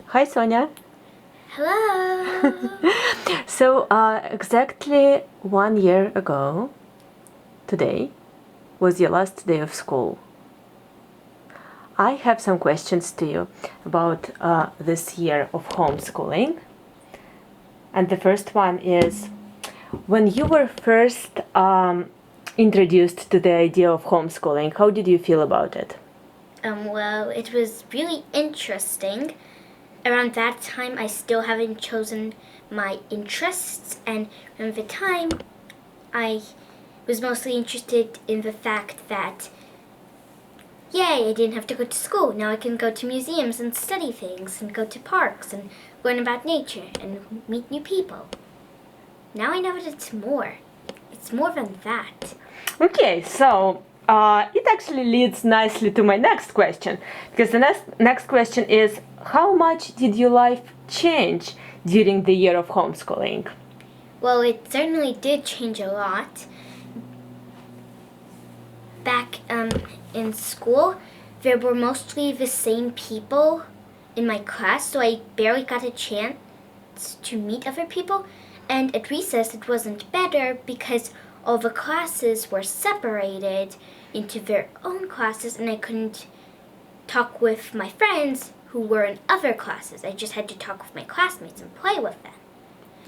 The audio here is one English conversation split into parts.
Hi, Sonia. Hello. So, exactly 1 year ago, today, was your last day of school. I have some questions to you about this year of homeschooling. And the first one is, when you were first introduced to the idea of homeschooling, how did you feel about it? Well, it was really interesting. Around that time, I still haven't chosen my interests, and around the time, I was mostly interested in the fact that, yay, I didn't have to go to school. Now I can go to museums and study things, and go to parks, and learn about nature, and meet new people. Now I know that it's more. It's more than that. Okay, so it actually leads nicely to my next question, because the next question is, how much did your life change during the year of homeschooling? Well, it certainly did change a lot. Back in school, there were mostly the same people in my class, so I barely got a chance to meet other people. And at recess, it wasn't better because all the classes were separated into their own classes, and I couldn't talk with my friends who were in other classes. I just had to talk with my classmates and play with them.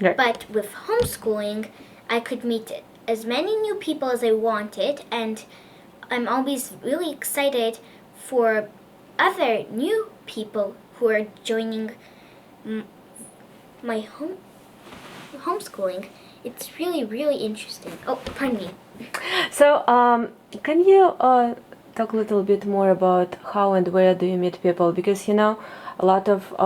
Right. But with homeschooling, I could meet as many new people as I wanted, and I'm always really excited for other new people who are joining my homeschooling. It's really, really interesting. Oh, pardon me. So, can you talk a little bit more about how and where do you meet people? Because a lot of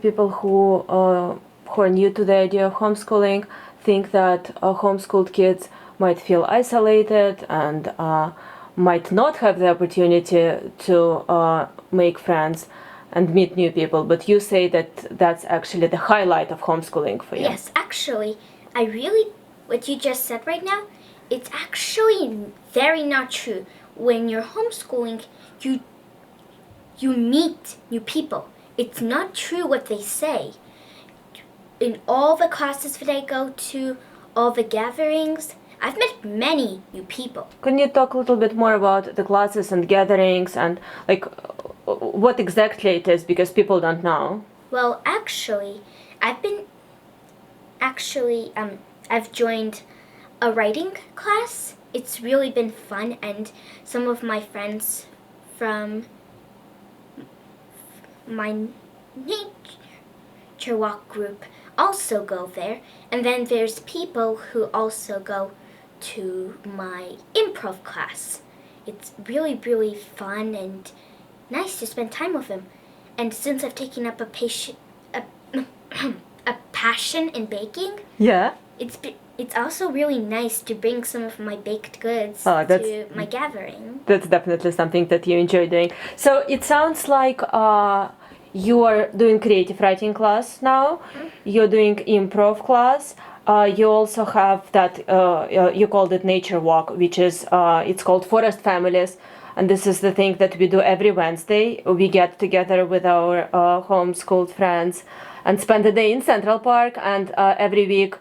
people who are new to the idea of homeschooling think that homeschooled kids might feel isolated and might not have the opportunity to make friends and meet new people. But you say that that's actually the highlight of homeschooling for you. Yes, actually, what you just said right now, it's actually very not true. When you're homeschooling, you meet new people. It's not true what they say. In all the classes that I go to, all the gatherings, I've met many new people. Can you talk a little bit more about the classes and gatherings and what exactly it is, because people don't know? Well, I've joined a writing class. It's really been fun, and some of my friends from my nature walk group also go there. And then there's people who also go to my improv class. It's really, really fun and nice to spend time with them. And since I've taken up a passion in baking, Yeah. it's also really nice to bring some of my baked goods Oh, to my gathering. That's definitely something that you enjoy doing. So it sounds like you are doing creative writing class now. You're doing improv class. You also have that you called it nature walk, which is it's called Forest Families, and this is the thing that we do every Wednesday. We get together with our homeschooled friends and spend a day in Central Park, and every week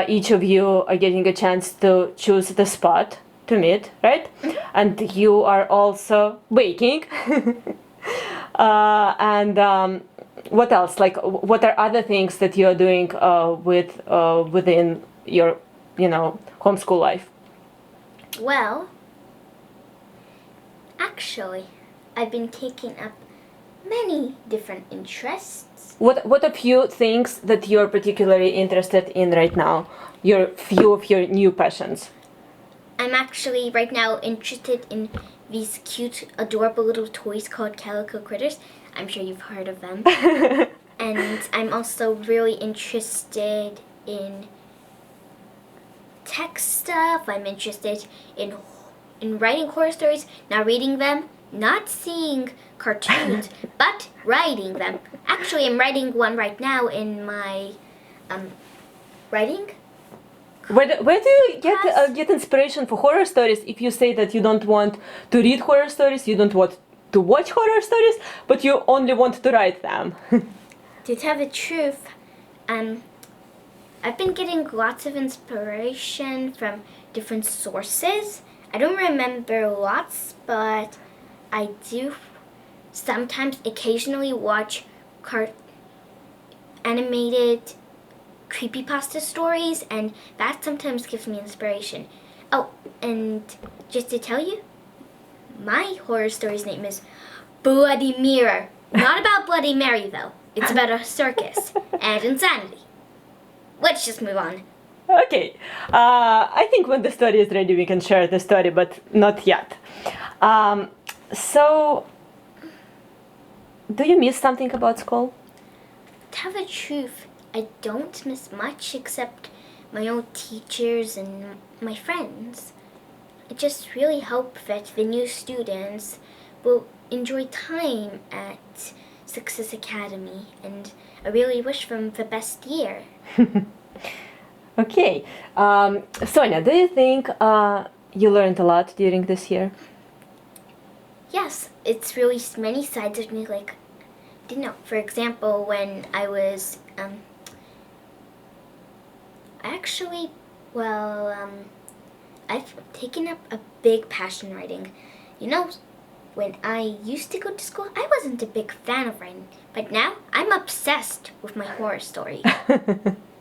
each of you are getting a chance to choose the spot to meet, right? And you are also baking. And what else? Like, what are other things that you are doing within your, homeschool life? Well, actually, I've been taking up many different interests. What a few things that you're particularly interested in right now? Your few of your new passions. I'm actually right now interested in these cute, adorable little toys called Calico Critters. I'm sure you've heard of them. And I'm also really interested in tech stuff. I'm interested in writing horror stories, not reading them, not seeing cartoons, but writing them. Actually, I'm writing one right now in my writing. Where do you get inspiration for horror stories if you say that you don't want to read horror stories, you don't to watch horror stories, but you only want to write them? To tell the truth, I've been getting lots of inspiration from different sources. I don't remember lots, but I do sometimes occasionally watch animated creepypasta stories, and that sometimes gives me inspiration. Oh, and just to tell you, my horror story's name is Bloody Mirror. Not about Bloody Mary, though. It's about a circus and insanity. Let's just move on. Okay, I think when the story is ready we can share the story, but not yet. So, do you miss something about school? To tell the truth, I don't miss much except my old teachers and my friends. I just really hope that the new students will enjoy time at Success Academy, and I really wish them the best year. Okay, Sonia, do you think you learned a lot during this year? Yes, it's really many sides of me like didn't know. For example, when I was actually, I've taken up a big passion writing. You know, when I used to go to school, I wasn't a big fan of writing, but now I'm obsessed with my horror stories.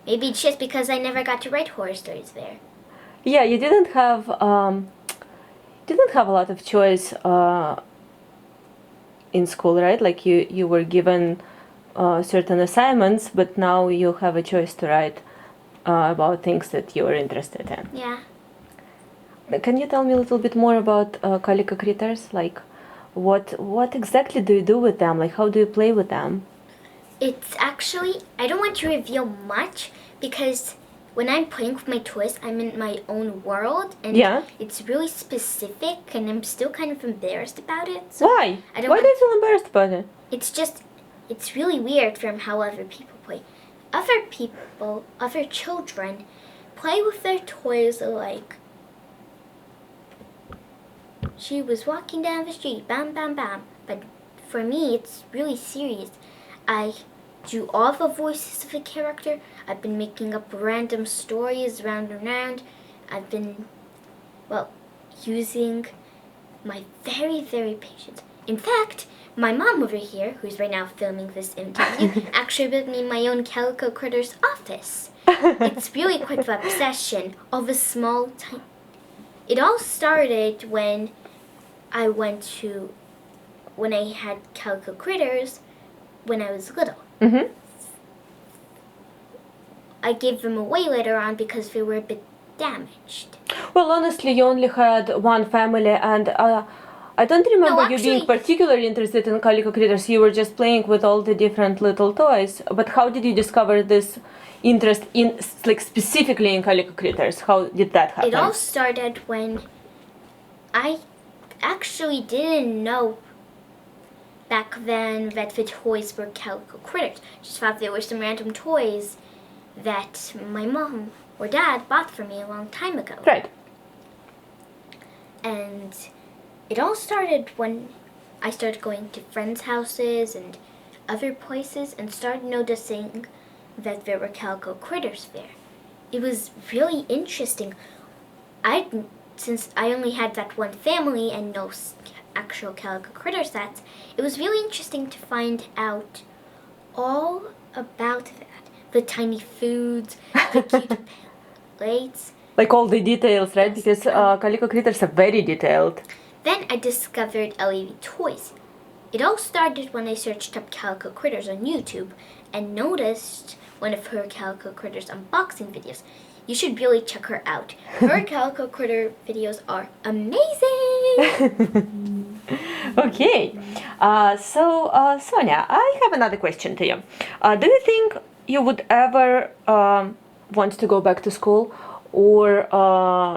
Maybe it's just because I never got to write horror stories there. Yeah, you didn't have a lot of choice in school, right? Like you were given certain assignments, but now you have a choice to write about things that you are interested in. Yeah. Can you tell me a little bit more about Calico Critters? Like, what exactly do you do with them? Like, how do you play with them? It's actually, I don't want to reveal much because when I'm playing with my toys, I'm in my own world, and Yeah. it's really specific, and I'm still kind of embarrassed about it. So Why? I don't Why want- do you feel embarrassed about it? It's just, it's really weird from how other people play. Other people, other children, play with their toys like, she was walking down the street, bam, bam, bam. But for me, it's really serious. I do all the voices of a character. I've been making up random stories round and round. I've been, using my very, very patience. In fact, my mom over here, who's right now filming this interview, actually built me my own Calico Critters office. It's really quite the obsession of a small tiny. It all started when I had Calico Critters when I was little. Mm-hmm. I gave them away later on because they were a bit damaged. Well, honestly, you only had one family, and I don't remember you being actually- particularly interested in Calico Critters. You were just playing with all the different little toys. But how did you discover this interest in, like, specifically in Calico Critters? How did that happen? It all started when I actually didn't know back then that the toys were Calico Critters. Just thought they were some random toys that my mom or dad bought for me a long time ago. Right. And it all started when I started going to friends' houses and other places and started noticing that there were Calico Critters there. It was really interesting. Since I only had that one family and no actual Calico Critter sets, it was really interesting to find out all about that. The tiny foods, the cute plates. Like all the details, right? Yes. Because Calico Critters are very detailed. Then I discovered LED toys. It all started when I searched up Calico Critters on YouTube and noticed one of her Calico Critters unboxing videos. You should really check her out. Her Calico Critter videos are amazing! Okay. So, Sonia, I have another question to you. Do you think you would ever want to go back to school, or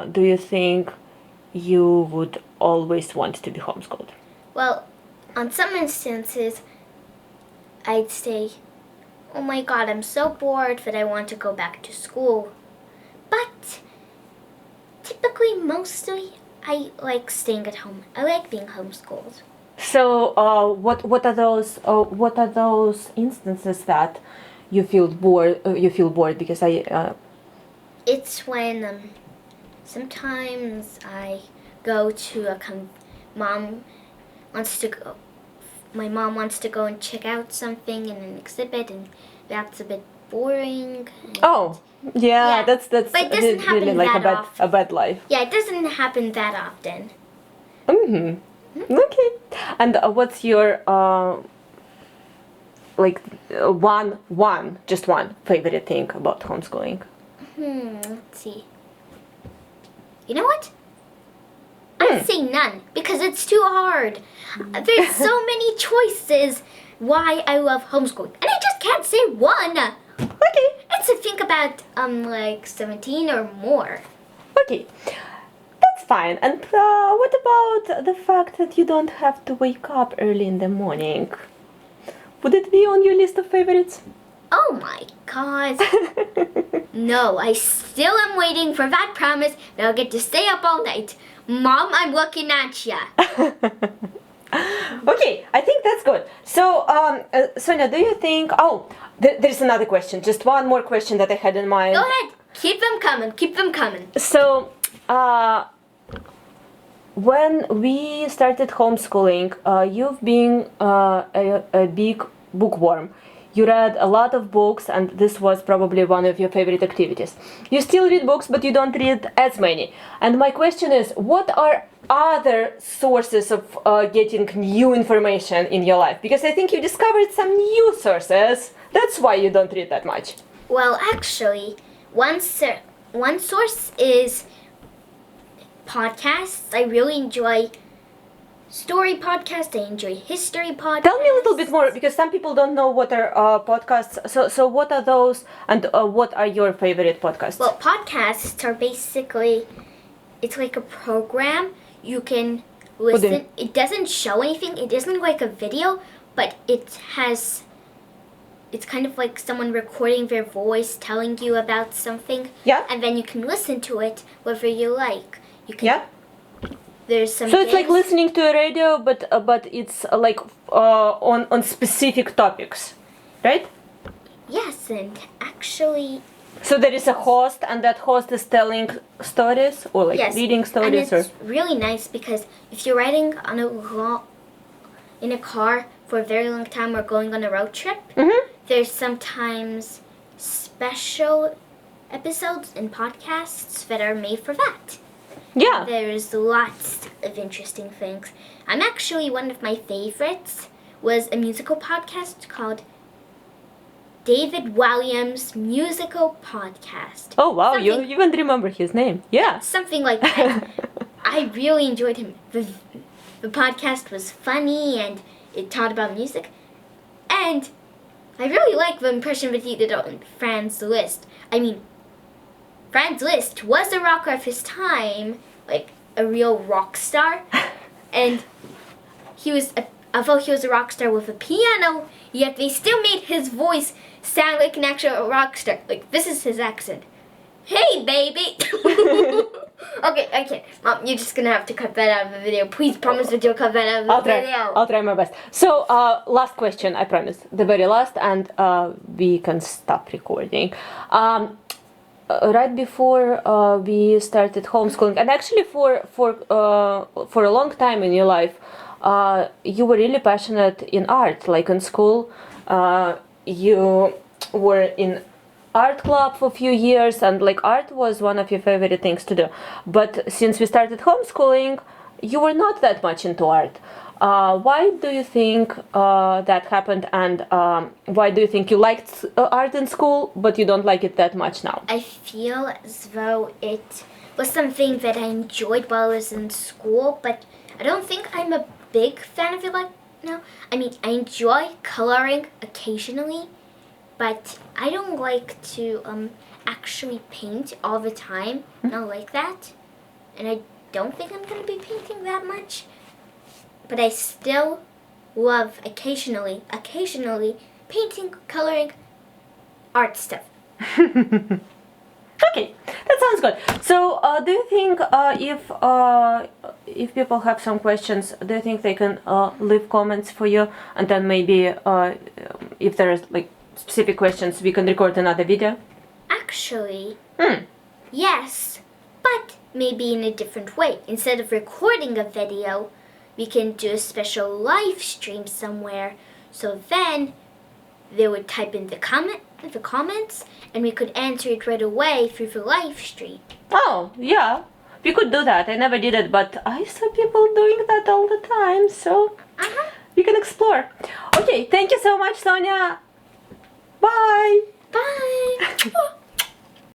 do you think you would always want to be homeschooled? Well, on some instances, I'd say, oh my god, I'm so bored that I want to go back to school. But typically, mostly, I like staying at home. I like being homeschooled. So, what are those? What are those instances that you feel bored? You feel bored because I. It's when sometimes I go to mom wants to go. My mom wants to go and check out something in an exhibit, and that's a bit boring. Oh, yeah, Yeah, that's but it doesn't really happen like that often. a bad life. Yeah, it doesn't happen that often. Mm-hmm. Okay. And what's your like just one favorite thing about homeschooling? Let's see. You know what? I'd say none because it's too hard. There's so many choices why I love homeschooling, and I just can't say one. Okay. It's to think about like 17 or more. Okay. That's fine. And what about the fact that you don't have to wake up early in the morning? Would it be on your list of favorites? Oh my god. No, I still am waiting for that promise that I'll get to stay up all night. Mom, I'm looking at ya. Okay, I think that's good. So, Sonia, do you think? Oh, there's another question. Just one more question that I had in mind. Go ahead. Keep them coming. Keep them coming. So, when we started homeschooling, you've been a big bookworm. You read a lot of books, and this was probably one of your favorite activities. You still read books, but you don't read as many. And my question is, what are other sources of getting new information in your life? Because I think you discovered some new sources. That's why you don't read that much. Well, actually, one source is podcasts. I really enjoy story podcasts. I enjoy history podcasts. Tell me a little bit more, because some people don't know what are podcasts. So what are those, and what are your favorite podcasts? Well, podcasts are basically, it's like a program you can listen. It doesn't show anything. It isn't like a video, but it's kind of like someone recording their voice telling you about something. Yeah. And then you can listen to it whether you like. You can, Yeah. There's some So it's like games. listening to a radio, but it's like on specific topics, right? Yes, and actually, So there is a host, and that host is telling stories, or like yes, reading and stories, it's or really nice because if you're riding on in a car for a very long time or going on a road trip, there's sometimes special episodes and podcasts that are made for that. yeah. There's lots of interesting things. One of my favorites was a musical podcast called David Williams Musical Podcast. Oh wow, you even remember his name? Yeah. Something like that. I really enjoyed him. The podcast was funny and it taught about music. And I really like the impression that he did on Franz Liszt. I mean, Franz Liszt was a rocker of his time, like a real rock star. And although he was a rock star with a piano, yet they still made his voice sound like an actual rock star. Like, this is his accent. Hey, baby! Okay, I can't. Mom, you're just gonna have to cut that out of the video. Please promise that you'll cut that out of the video. I'll try my best. So, last question, I promise. The very last, and we can stop recording. Right before we started homeschooling, and actually for a long time in your life, you were really passionate in art. Like in school, you were in art club for a few years, and like art was one of your favorite things to do. But since we started homeschooling, you were not that much into art. Why do you think that happened, and why do you think you liked art in school, but you don't like it that much now? I feel as though it was something that I enjoyed while I was in school, but I don't think I'm a big fan of it like now. I mean, I enjoy coloring occasionally, but I don't like to actually paint all the time. Not like that. And I don't think I'm going to be painting that much. But I still love occasionally painting, coloring, art stuff. Okay, that sounds good. So, do you think if people have some questions, do you think they can leave comments for you, and then maybe if there is like specific questions, we can record another video? Actually, yes, but maybe in a different way. Instead of recording a video, we can do a special live stream somewhere. So then they would type in the comments, and we could answer it right away through the live stream. Oh, yeah. We could do that. I never did it, but I saw people doing that all the time, so we can explore. Okay, thank you so much, Sonia. Bye. Bye.